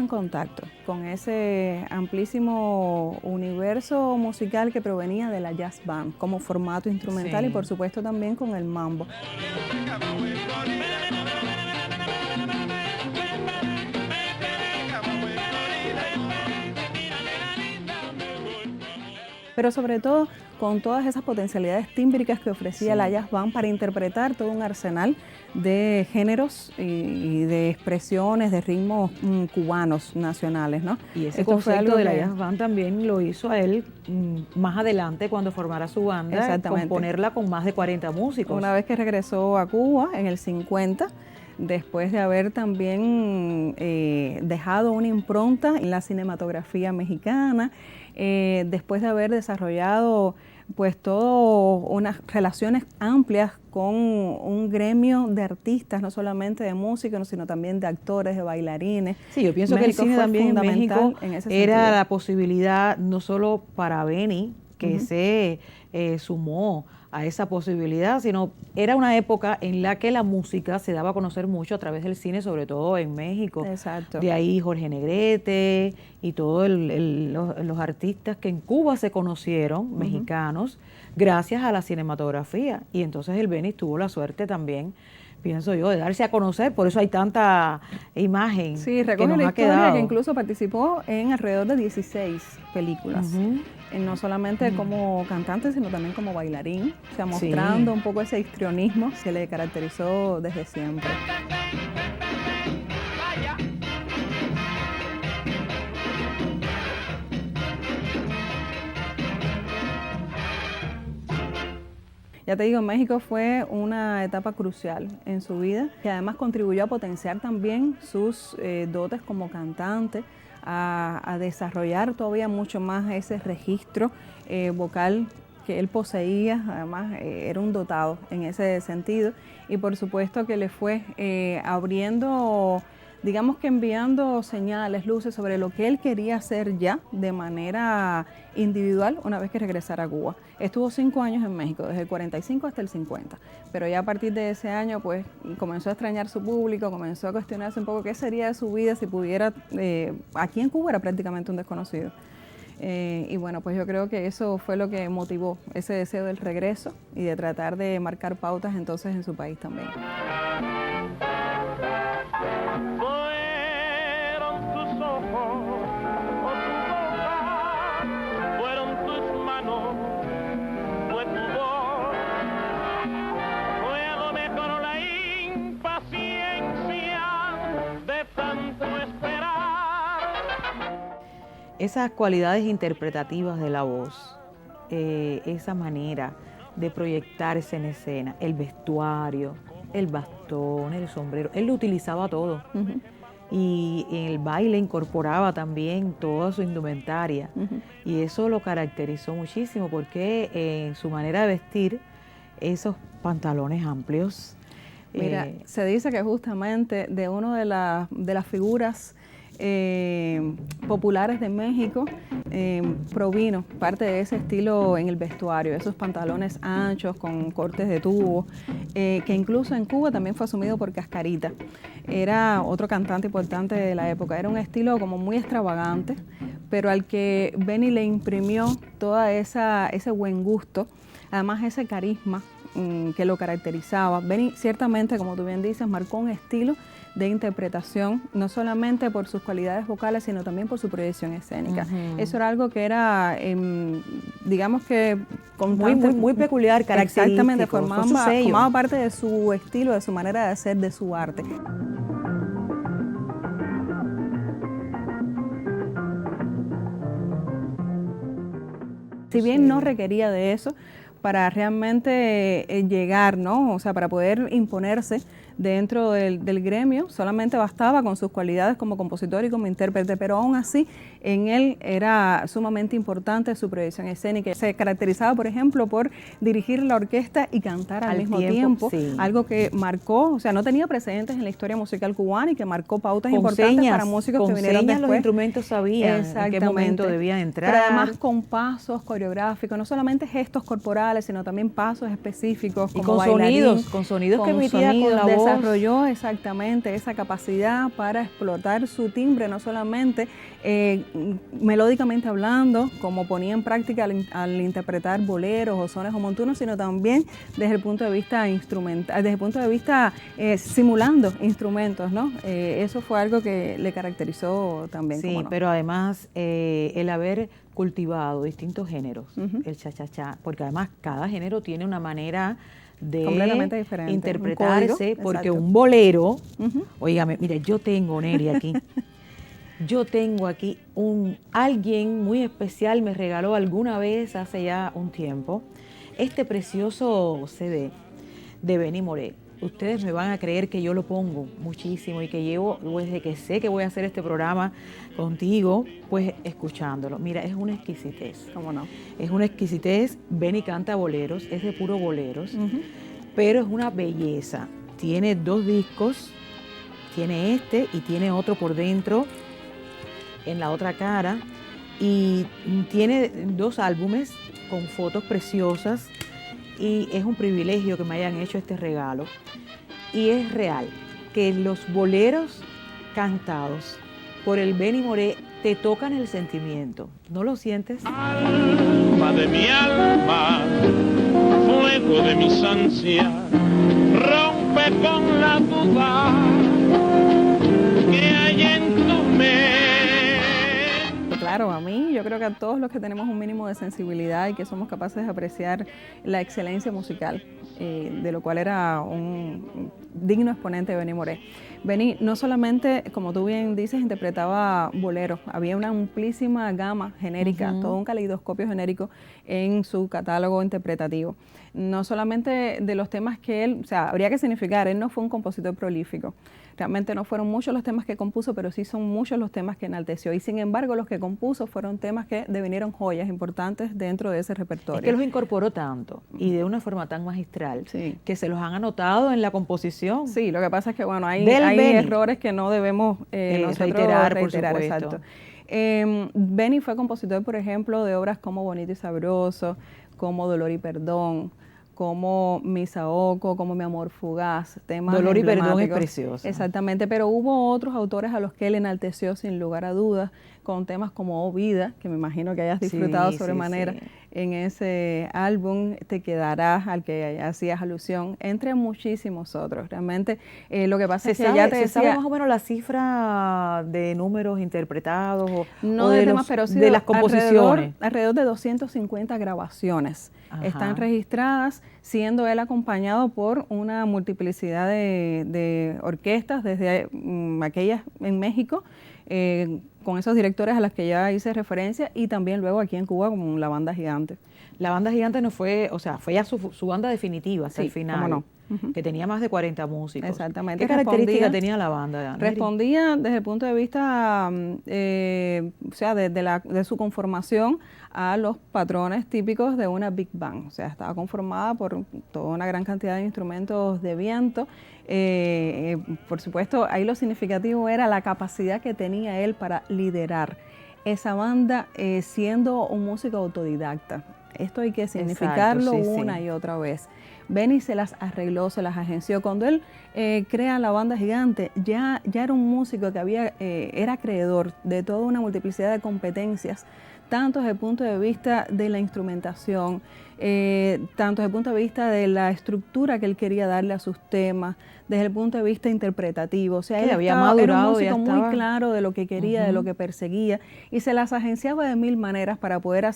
en contacto con ese amplísimo universo musical que provenía de la jazz band como formato instrumental y por supuesto también con el mambo. Pero sobre todo con todas esas potencialidades tímbricas que ofrecía la jazz band para interpretar todo un arsenal de géneros y de expresiones, de ritmos cubanos nacionales, ¿no? Y ese concepto de la jazz band también lo hizo a él más adelante cuando formara su banda, componerla con más de 40 músicos. Una vez que regresó a Cuba en el 50, después de haber también dejado una impronta en la cinematografía mexicana, después de haber desarrollado pues todo unas relaciones amplias con un gremio de artistas, no solamente de músicos, sino también de actores, de bailarines. Sí, yo pienso México que el cine también en México era la posibilidad no solo para Benny, que se sumó a esa posibilidad, sino era una época en la que la música se daba a conocer mucho a través del cine, sobre todo en México. Exacto. De ahí Jorge Negrete y todos los artistas que en Cuba se conocieron, mexicanos, gracias a la cinematografía. Y entonces el Benny tuvo la suerte también, pienso yo, de darse a conocer, por eso hay tanta imagen que nos la historia ha quedado. Que incluso participó en alrededor de 16 películas, no solamente como cantante, sino también como bailarín, o sea, mostrando un poco ese histrionismo que le caracterizó desde siempre. Ya te digo, México fue una etapa crucial en su vida, que además contribuyó a potenciar también sus dotes como cantante, a desarrollar todavía mucho más ese registro vocal que él poseía. Además era un dotado en ese sentido, y por supuesto que le fue abriendo, digamos que enviando señales, luces sobre lo que él quería hacer ya de manera individual una vez que regresara a Cuba. Estuvo 5 años en México, desde el 45 hasta el 50, pero ya a partir de ese año pues comenzó a extrañar su público, comenzó a cuestionarse un poco qué sería de su vida si pudiera, aquí en Cuba era prácticamente un desconocido. Y bueno, pues yo creo que eso fue lo que motivó ese deseo del regreso y de tratar de marcar pautas entonces en su país también. Esas cualidades interpretativas de la voz, esa manera de proyectarse en escena, el vestuario, el bastón, el sombrero, él lo utilizaba todo. Y en el baile incorporaba también toda su indumentaria. Y eso lo caracterizó muchísimo porque en su manera de vestir, esos pantalones amplios. Mira, se dice que justamente de una de las figuras populares de México provino parte de ese estilo en el vestuario, esos pantalones anchos con cortes de tubo, que incluso en Cuba también fue asumido por Cascarita. Era otro cantante importante de la época. Era un estilo como muy extravagante, pero al que Benny le imprimió toda ese buen gusto, además ese carisma que lo caracterizaba. Benny ciertamente, como tú bien dices, marcó un estilo de interpretación, no solamente por sus cualidades vocales, sino también por su proyección escénica. Eso era algo que era, digamos que muy peculiar, característico. Exactamente, formaba parte de su estilo, de su manera de hacer, de su arte. Si bien no requería de eso para realmente llegar, ¿no? O sea, para poder imponerse dentro del gremio, solamente bastaba con sus cualidades como compositor y como intérprete, pero aún así en él era sumamente importante su proyección escénica. Se caracterizaba, por ejemplo, por dirigir la orquesta y cantar al mismo tiempo, algo que marcó, o sea, no tenía precedentes en la historia musical cubana y que marcó pautas importantes para músicos que vinieron después. Los instrumentos sabían en qué momento debían entrar. Pero además con pasos coreográficos, no solamente gestos corporales, sino también pasos específicos, y como con sonidos que emitía con la voz. desarrolló exactamente esa capacidad para explotar su timbre, no solamente melódicamente hablando, como ponía en práctica al interpretar boleros o sones o montunos, sino también desde el punto de vista instrumental, desde el punto de vista simulando instrumentos, ¿no? Eso fue algo que le caracterizó también. Sí, ¿no? pero además el haber cultivado distintos géneros, el cha-cha-cha, porque además cada género tiene una manera de completamente diferente, interpretarse, porque exacto. un bolero, óigame, mire, yo tengo, Neri, aquí, yo tengo aquí alguien muy especial me regaló alguna vez hace ya un tiempo este precioso CD de Benny Moré. Ustedes me van a creer que yo lo pongo muchísimo y que llevo, desde que sé que voy a hacer este programa contigo, pues escuchándolo. Mira, es una exquisitez. ¿Cómo no? Es una exquisitez. Benny canta boleros, es de puro boleros, pero es una belleza. Tiene 2 discos, tiene este y tiene otro por dentro, en la otra cara, y tiene 2 álbumes con fotos preciosas. Y es un privilegio que me hayan hecho este regalo. Y es real que los boleros cantados por el Benny Moré te tocan el sentimiento. ¿No lo sientes? Alma de mi alma, fuego de mis ansias, rompe con la duda que hay en tu mente. Claro, a mí, yo creo que a todos los que tenemos un mínimo de sensibilidad y que somos capaces de apreciar la excelencia musical, de lo cual era un digno exponente de Benny Moré. Benny no solamente, como tú bien dices, interpretaba boleros, había una amplísima gama genérica, todo un caleidoscopio genérico en su catálogo interpretativo. No solamente de los temas que él, o sea, habría que significar, él no fue un compositor prolífico. Realmente no fueron muchos los temas que compuso, pero sí son muchos los temas que enalteció. Y sin embargo, los que compuso fueron temas que devinieron joyas importantes dentro de ese repertorio. Es que los incorporó tanto y de una forma tan magistral que se los han anotado en la composición. Sí, lo que pasa es que bueno, hay errores que no debemos reiterar, por supuesto. Exacto. Benny fue compositor, por ejemplo, de obras como Bonito y Sabroso, como Dolor y Perdón, como Mi Saoco, como Mi Amor Fugaz, temas Dolor y emblemáticos. Perdón es precioso. Exactamente, pero hubo otros autores a los que él enalteció sin lugar a dudas, con temas como Oh Vida, que me imagino que hayas disfrutado sobremanera en ese álbum, Te Quedarás, al que hacías alusión, entre muchísimos otros. Realmente lo que pasa es que ya te decía... ¿Se sabe más o menos la cifra de números interpretados? No de temas, pero sí de las composiciones. Alrededor de 250 grabaciones están registradas, siendo él acompañado por una multiplicidad de orquestas, desde aquellas en México, con esos directores a las que ya hice referencia, y también luego aquí en Cuba con la Banda Gigante. La Banda Gigante no fue, o sea, fue ya su banda definitiva hasta el final. ¿Cómo no? Que tenía más de 40 músicos. Exactamente. ¿Qué características tenía la banda? Respondía desde el punto de vista, o sea, de su conformación a los patrones típicos de una big band. O sea, estaba conformada por toda una gran cantidad de instrumentos de viento. Por supuesto, ahí lo significativo era la capacidad que tenía él para liderar esa banda siendo un músico autodidacta. Esto hay que significarlo una y otra vez. Benny se las arregló, se las agenció. Cuando él crea la Banda Gigante, ya era un músico que era acreedor de toda una multiplicidad de competencias, tanto desde el punto de vista de la instrumentación, tanto desde el punto de vista de la estructura que él quería darle a sus temas, desde el punto de vista interpretativo. O sea, él había madurado, era un músico muy claro de lo que quería, de lo que perseguía, y se las agenciaba de mil maneras para poder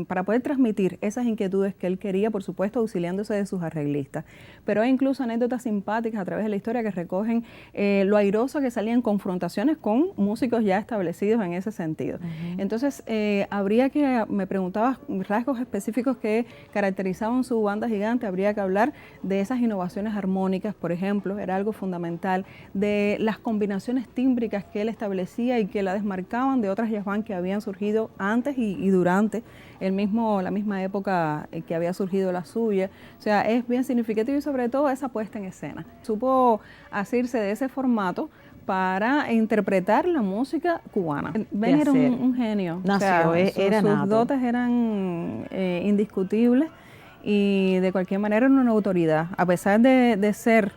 para poder transmitir esas inquietudes que él quería, por supuesto, auxiliándose de sus arreglistas. Pero hay incluso anécdotas simpáticas a través de la historia que recogen lo airoso que salían confrontaciones con músicos ya establecidos en ese sentido. Entonces, habría que, me preguntabas, rasgos específicos que caracterizaban su Banda Gigante. Habría que hablar de esas innovaciones armónicas, por ejemplo, era algo fundamental, de las combinaciones tímbricas que él establecía y que la desmarcaban de otras jazz band que habían surgido antes y durante la misma época que había surgido la suya. O sea, es bien significativo, y sobre todo esa puesta en escena. Supo asirse de ese formato para interpretar la música cubana. Benny era un genio. Nació, sus dotes eran indiscutibles, y de cualquier manera era una autoridad. A pesar de ser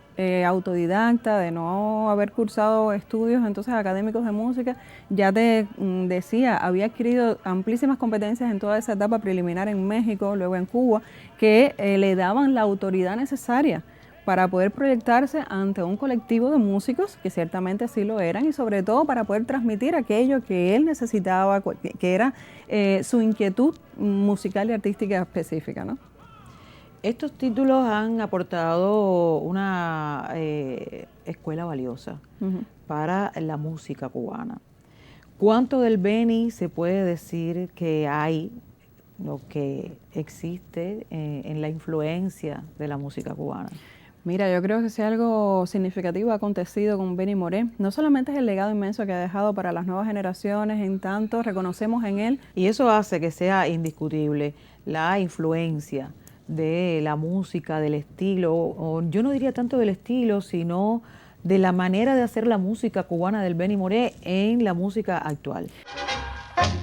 autodidacta, de no haber cursado estudios entonces académicos de música, ya te decía, había adquirido amplísimas competencias en toda esa etapa preliminar en México, luego en Cuba, que le daban la autoridad necesaria para poder proyectarse ante un colectivo de músicos, que ciertamente así lo eran, y sobre todo para poder transmitir aquello que él necesitaba, que era su inquietud musical y artística específica, ¿no? Estos títulos han aportado una escuela valiosa para la música cubana. ¿Cuánto del Beni se puede decir que hay, lo que existe en la influencia de la música cubana? Mira, yo creo que si algo significativo ha acontecido con Benny Moré, no solamente es el legado inmenso que ha dejado para las nuevas generaciones, en tanto reconocemos en él. Y eso hace que sea indiscutible la influencia de la música, del estilo, o yo no diría tanto del estilo, sino de la manera de hacer la música cubana del Benny Moré en la música actual.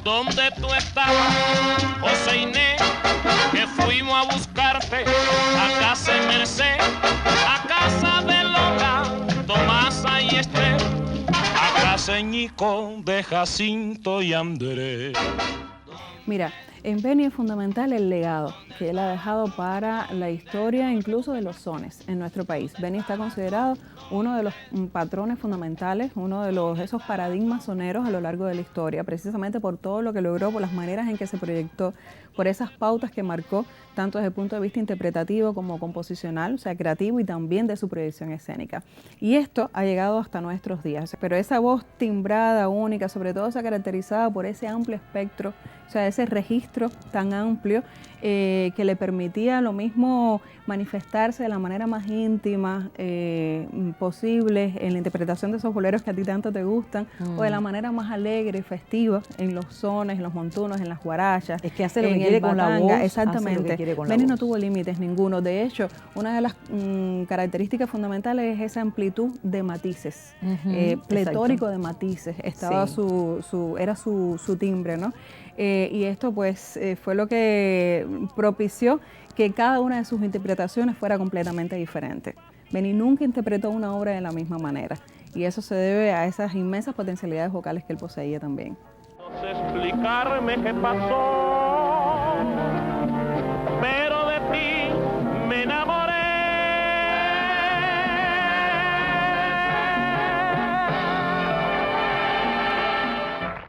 ¿Dónde tú estabas, José Inés? Que fuimos a buscarte a casa de Merced, a casa de Lola, Tomasa y Esther, a casa de Ñico, de Jacinto y Andrés. Mira, en Benny es fundamental el legado que él ha dejado para la historia incluso de los sones en nuestro país. Benny está considerado uno de los patrones fundamentales, uno de esos paradigmas soneros a lo largo de la historia, precisamente por todo lo que logró, por las maneras en que se proyectó, por esas pautas que marcó, tanto desde el punto de vista interpretativo como composicional, o sea, creativo, y también de su proyección escénica. Y esto ha llegado hasta nuestros días, pero esa voz timbrada, única, sobre todo se caracterizaba por ese amplio espectro, o sea, ese registro tan amplio que le permitía lo mismo manifestarse de la manera más íntima posible en la interpretación de esos boleros que a ti tanto te gustan, o de la manera más alegre y festiva en los sones, en los montunos, en las guarachas. Es que hace lo que quiere con la voz. Exactamente. Benny no tuvo límites ninguno. De hecho, una de las características fundamentales es esa amplitud de matices, pletórico de matices. Estaba sí. Era su timbre, ¿no? Y esto pues fue lo que propició que cada una de sus interpretaciones fuera completamente diferente. Benny nunca interpretó una obra de la misma manera, y eso se debe a esas inmensas potencialidades vocales que él poseía también. No sé explicarme qué pasó, pero de ti me enamoré.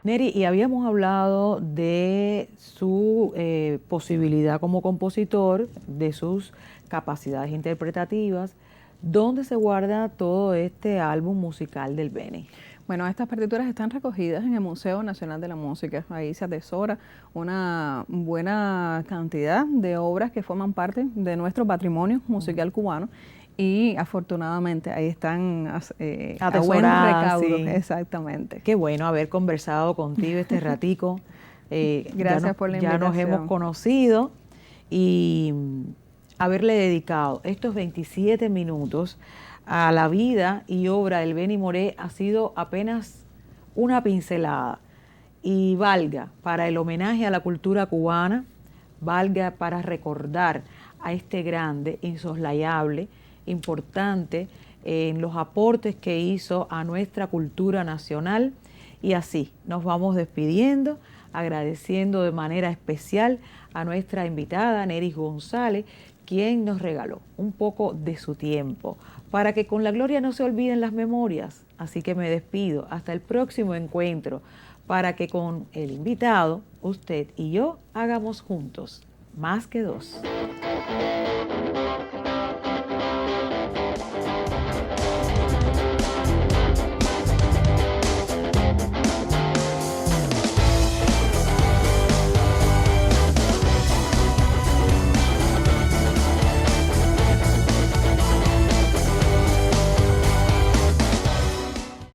Neri, y habíamos hablado de su posibilidad como compositor, de sus capacidades interpretativas. ¿Dónde se guarda todo este álbum musical del Benny? Bueno, estas partituras están recogidas en el Museo Nacional de la Música. Ahí se atesora una buena cantidad de obras que forman parte de nuestro patrimonio musical cubano. Y afortunadamente ahí están a buen recaudo. Sí. Exactamente. Qué bueno haber conversado contigo este ratico. Gracias por la invitación. Ya nos hemos conocido y haberle dedicado estos 27 minutos a la vida y obra del Benny Moré ha sido apenas una pincelada, y valga para el homenaje a la cultura cubana, valga para recordar a este grande, insoslayable, importante en los aportes que hizo a nuestra cultura nacional. Y así nos vamos despidiendo, agradeciendo de manera especial a nuestra invitada Neris González, quien nos regaló un poco de su tiempo para que con la gloria no se olviden las memorias. Así que me despido hasta el próximo encuentro, para que con el invitado, usted y yo, hagamos juntos Más que Dos.